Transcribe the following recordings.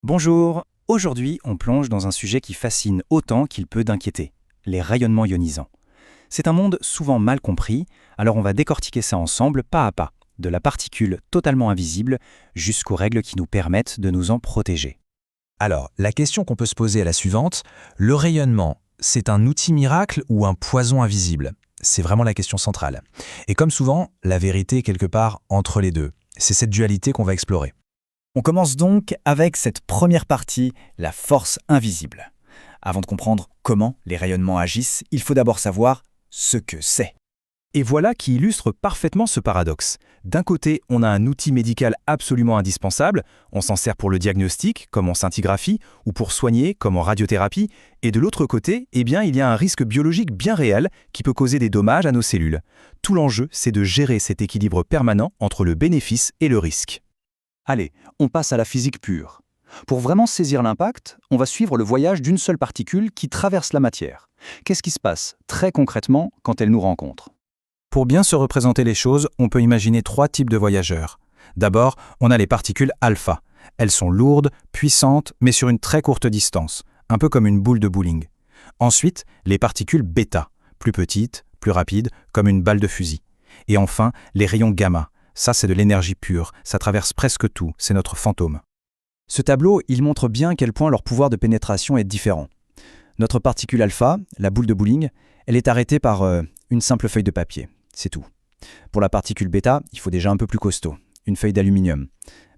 Bonjour, aujourd'hui on plonge dans un sujet qui fascine autant qu'il peut d'inquiéter, les rayonnements ionisants. C'est un monde souvent mal compris, alors on va décortiquer ça ensemble pas à pas, de la particule totalement invisible jusqu'aux règles qui nous permettent de nous en protéger. Alors, la question qu'on peut se poser est la suivante. Le rayonnement, c'est un outil miracle ou un poison invisible? C'est vraiment la question centrale. Et comme souvent, la vérité est quelque part entre les deux. C'est cette dualité qu'on va explorer. On commence donc avec cette première partie, la force invisible. Avant de comprendre comment les rayonnements agissent, il faut d'abord savoir ce que c'est. Et voilà qui illustre parfaitement ce paradoxe. D'un côté, on a un outil médical absolument indispensable, on s'en sert pour le diagnostic, comme en scintigraphie, ou pour soigner, comme en radiothérapie, et de l'autre côté, il y a un risque biologique bien réel qui peut causer des dommages à nos cellules. Tout l'enjeu, c'est de gérer cet équilibre permanent entre le bénéfice et le risque. Allez, on passe à la physique pure. Pour vraiment saisir l'impact, on va suivre le voyage d'une seule particule qui traverse la matière. Qu'est-ce qui se passe très concrètement quand elle nous rencontre ? Pour bien se représenter les choses, on peut imaginer 3 types de voyageurs. D'abord, on a les particules alpha. Elles sont lourdes, puissantes, mais sur une très courte distance, un peu comme une boule de bowling. Ensuite, les particules bêta, plus petites, plus rapides, comme une balle de fusil. Et enfin, les rayons gamma. Ça, c'est de l'énergie pure, ça traverse presque tout, c'est notre fantôme. Ce tableau, il montre bien à quel point leur pouvoir de pénétration est différent. Notre particule alpha, la boule de bowling, elle est arrêtée par une simple feuille de papier. C'est tout. Pour la particule bêta, il faut déjà un peu plus costaud, une feuille d'aluminium.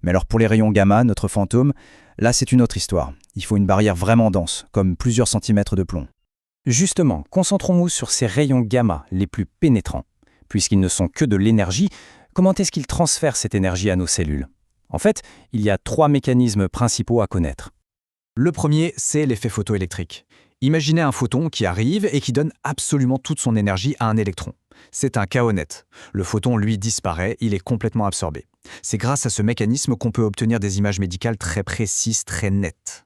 Mais alors pour les rayons gamma, notre fantôme, là c'est une autre histoire. Il faut une barrière vraiment dense, comme plusieurs centimètres de plomb. Justement, concentrons-nous sur ces rayons gamma les plus pénétrants. Puisqu'ils ne sont que de l'énergie, comment est-ce qu'ils transfèrent cette énergie à nos cellules ? En fait, il y a 3 mécanismes principaux à connaître. Le premier, c'est l'effet photoélectrique. Imaginez un photon qui arrive et qui donne absolument toute son énergie à un électron. C'est un chaos net. Le photon, lui, disparaît, il est complètement absorbé. C'est grâce à ce mécanisme qu'on peut obtenir des images médicales très précises, très nettes.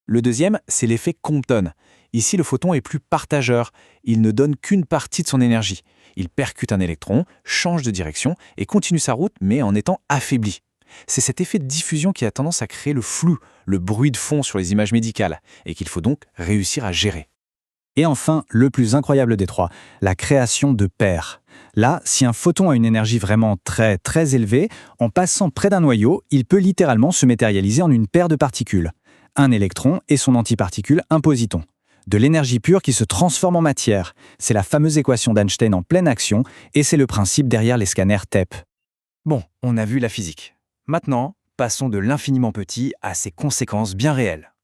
Le deuxième, c'est l'effet Compton. Ici, le photon est plus partageur. Il ne donne qu'une partie de son énergie. Il percute un électron, change de direction et continue sa route, mais en étant affaibli. C'est cet effet de diffusion qui a tendance à créer le flou, le bruit de fond sur les images médicales, et qu'il faut donc réussir à gérer. Et enfin, le plus incroyable des 3, la création de paires. Là, si un photon a une énergie vraiment très très élevée, en passant près d'un noyau, il peut littéralement se matérialiser en une paire de particules. Un électron et son antiparticule, un positon. De l'énergie pure qui se transforme en matière. C'est la fameuse équation d'Einstein en pleine action, et c'est le principe derrière les scanners TEP. Bon, on a vu la physique. Maintenant, passons de l'infiniment petit à ses conséquences bien réelles.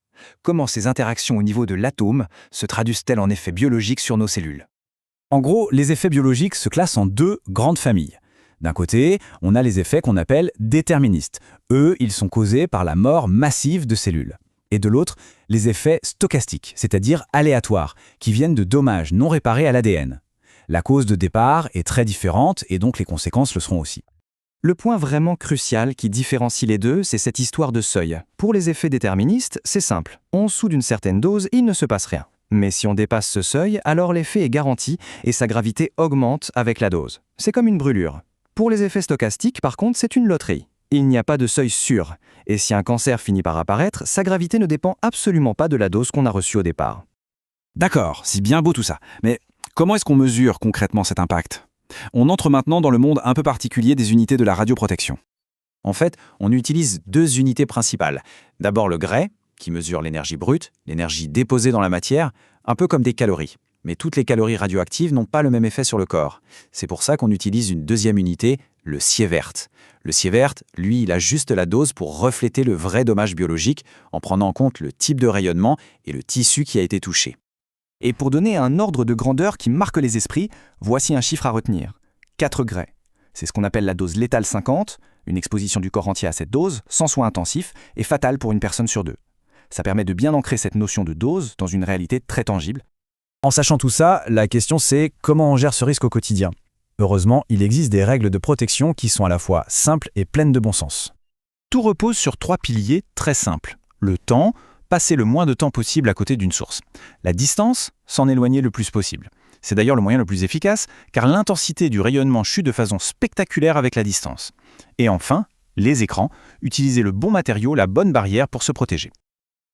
Comment ces interactions au niveau de l'atome se traduisent-elles en effets biologiques sur nos cellules ? En gros, les effets biologiques se classent en 2 grandes familles. D'un côté, on a les effets qu'on appelle déterministes. Eux, ils sont causés par la mort massive de cellules. Et de l'autre, les effets stochastiques, c'est-à-dire aléatoires, qui viennent de dommages non réparés à l'ADN. La cause de départ est très différente et donc les conséquences le seront aussi. Le point vraiment crucial qui différencie les deux, c'est cette histoire de seuil. Pour les effets déterministes, c'est simple. En dessous d'une certaine dose, il ne se passe rien. Mais si on dépasse ce seuil, alors l'effet est garanti et sa gravité augmente avec la dose. C'est comme une brûlure. Pour les effets stochastiques, par contre, c'est une loterie. Il n'y a pas de seuil sûr. Et si un cancer finit par apparaître, sa gravité ne dépend absolument pas de la dose qu'on a reçue au départ. D'accord, c'est bien beau tout ça. Mais comment est-ce qu'on mesure concrètement cet impact ? On entre maintenant dans le monde un peu particulier des unités de la radioprotection. En fait, on utilise 2 unités principales. D'abord le Gray, qui mesure l'énergie brute, l'énergie déposée dans la matière, un peu comme des calories. Mais toutes les calories radioactives n'ont pas le même effet sur le corps. C'est pour ça qu'on utilise une 2e unité, le Sievert. Le Sievert, lui, il ajuste la dose pour refléter le vrai dommage biologique en prenant en compte le type de rayonnement et le tissu qui a été touché. Et pour donner un ordre de grandeur qui marque les esprits, voici un chiffre à retenir. 4 Gray. C'est ce qu'on appelle la dose létale 50. Une exposition du corps entier à cette dose, sans soin intensif, est fatale pour une personne sur 2. Ça permet de bien ancrer cette notion de dose dans une réalité très tangible. En sachant tout ça, la question c'est comment on gère ce risque au quotidien. Heureusement, il existe des règles de protection qui sont à la fois simples et pleines de bon sens. Tout repose sur 3 piliers très simples. Le temps, passer le moins de temps possible à côté d'une source. La distance, s'en éloigner le plus possible. C'est d'ailleurs le moyen le plus efficace, car l'intensité du rayonnement chute de façon spectaculaire avec la distance. Et enfin, Les écrans, utiliser le bon matériau, la bonne barrière pour se protéger.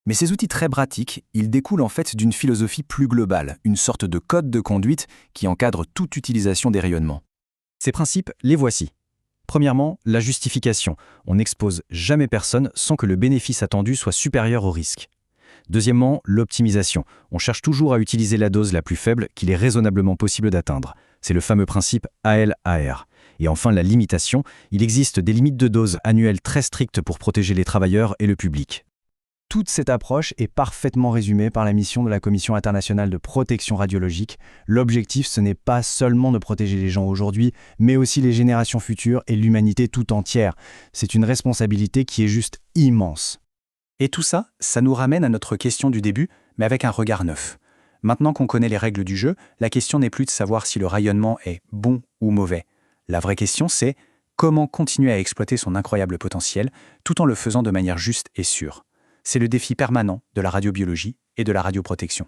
Mais ces outils très pratiques, ils découlent en fait d'une philosophie plus globale, une sorte de code de conduite qui encadre toute utilisation des rayonnements. Ces principes, les voici. Premièrement, la justification. On n'expose jamais personne sans que le bénéfice attendu soit supérieur au risque. Deuxièmement, l'optimisation. On cherche toujours à utiliser la dose la plus faible qu'il est raisonnablement possible d'atteindre. C'est le fameux principe AL-AR. Et enfin, la limitation. Il existe des limites de dose annuelles très strictes pour protéger les travailleurs et le public. Toute cette approche est parfaitement résumée par la mission de la Commission internationale de protection radiologique. L'objectif, ce n'est pas seulement de protéger les gens aujourd'hui, mais aussi les générations futures et l'humanité tout entière. C'est une responsabilité qui est juste immense. Et tout ça, ça nous ramène à notre question du début, mais avec un regard neuf. Maintenant qu'on connaît les règles du jeu, la question n'est plus de savoir si le rayonnement est bon ou mauvais. La vraie question, c'est comment continuer à exploiter son incroyable potentiel tout en le faisant de manière juste et sûre. C'est le défi permanent de la radiobiologie et de la radioprotection.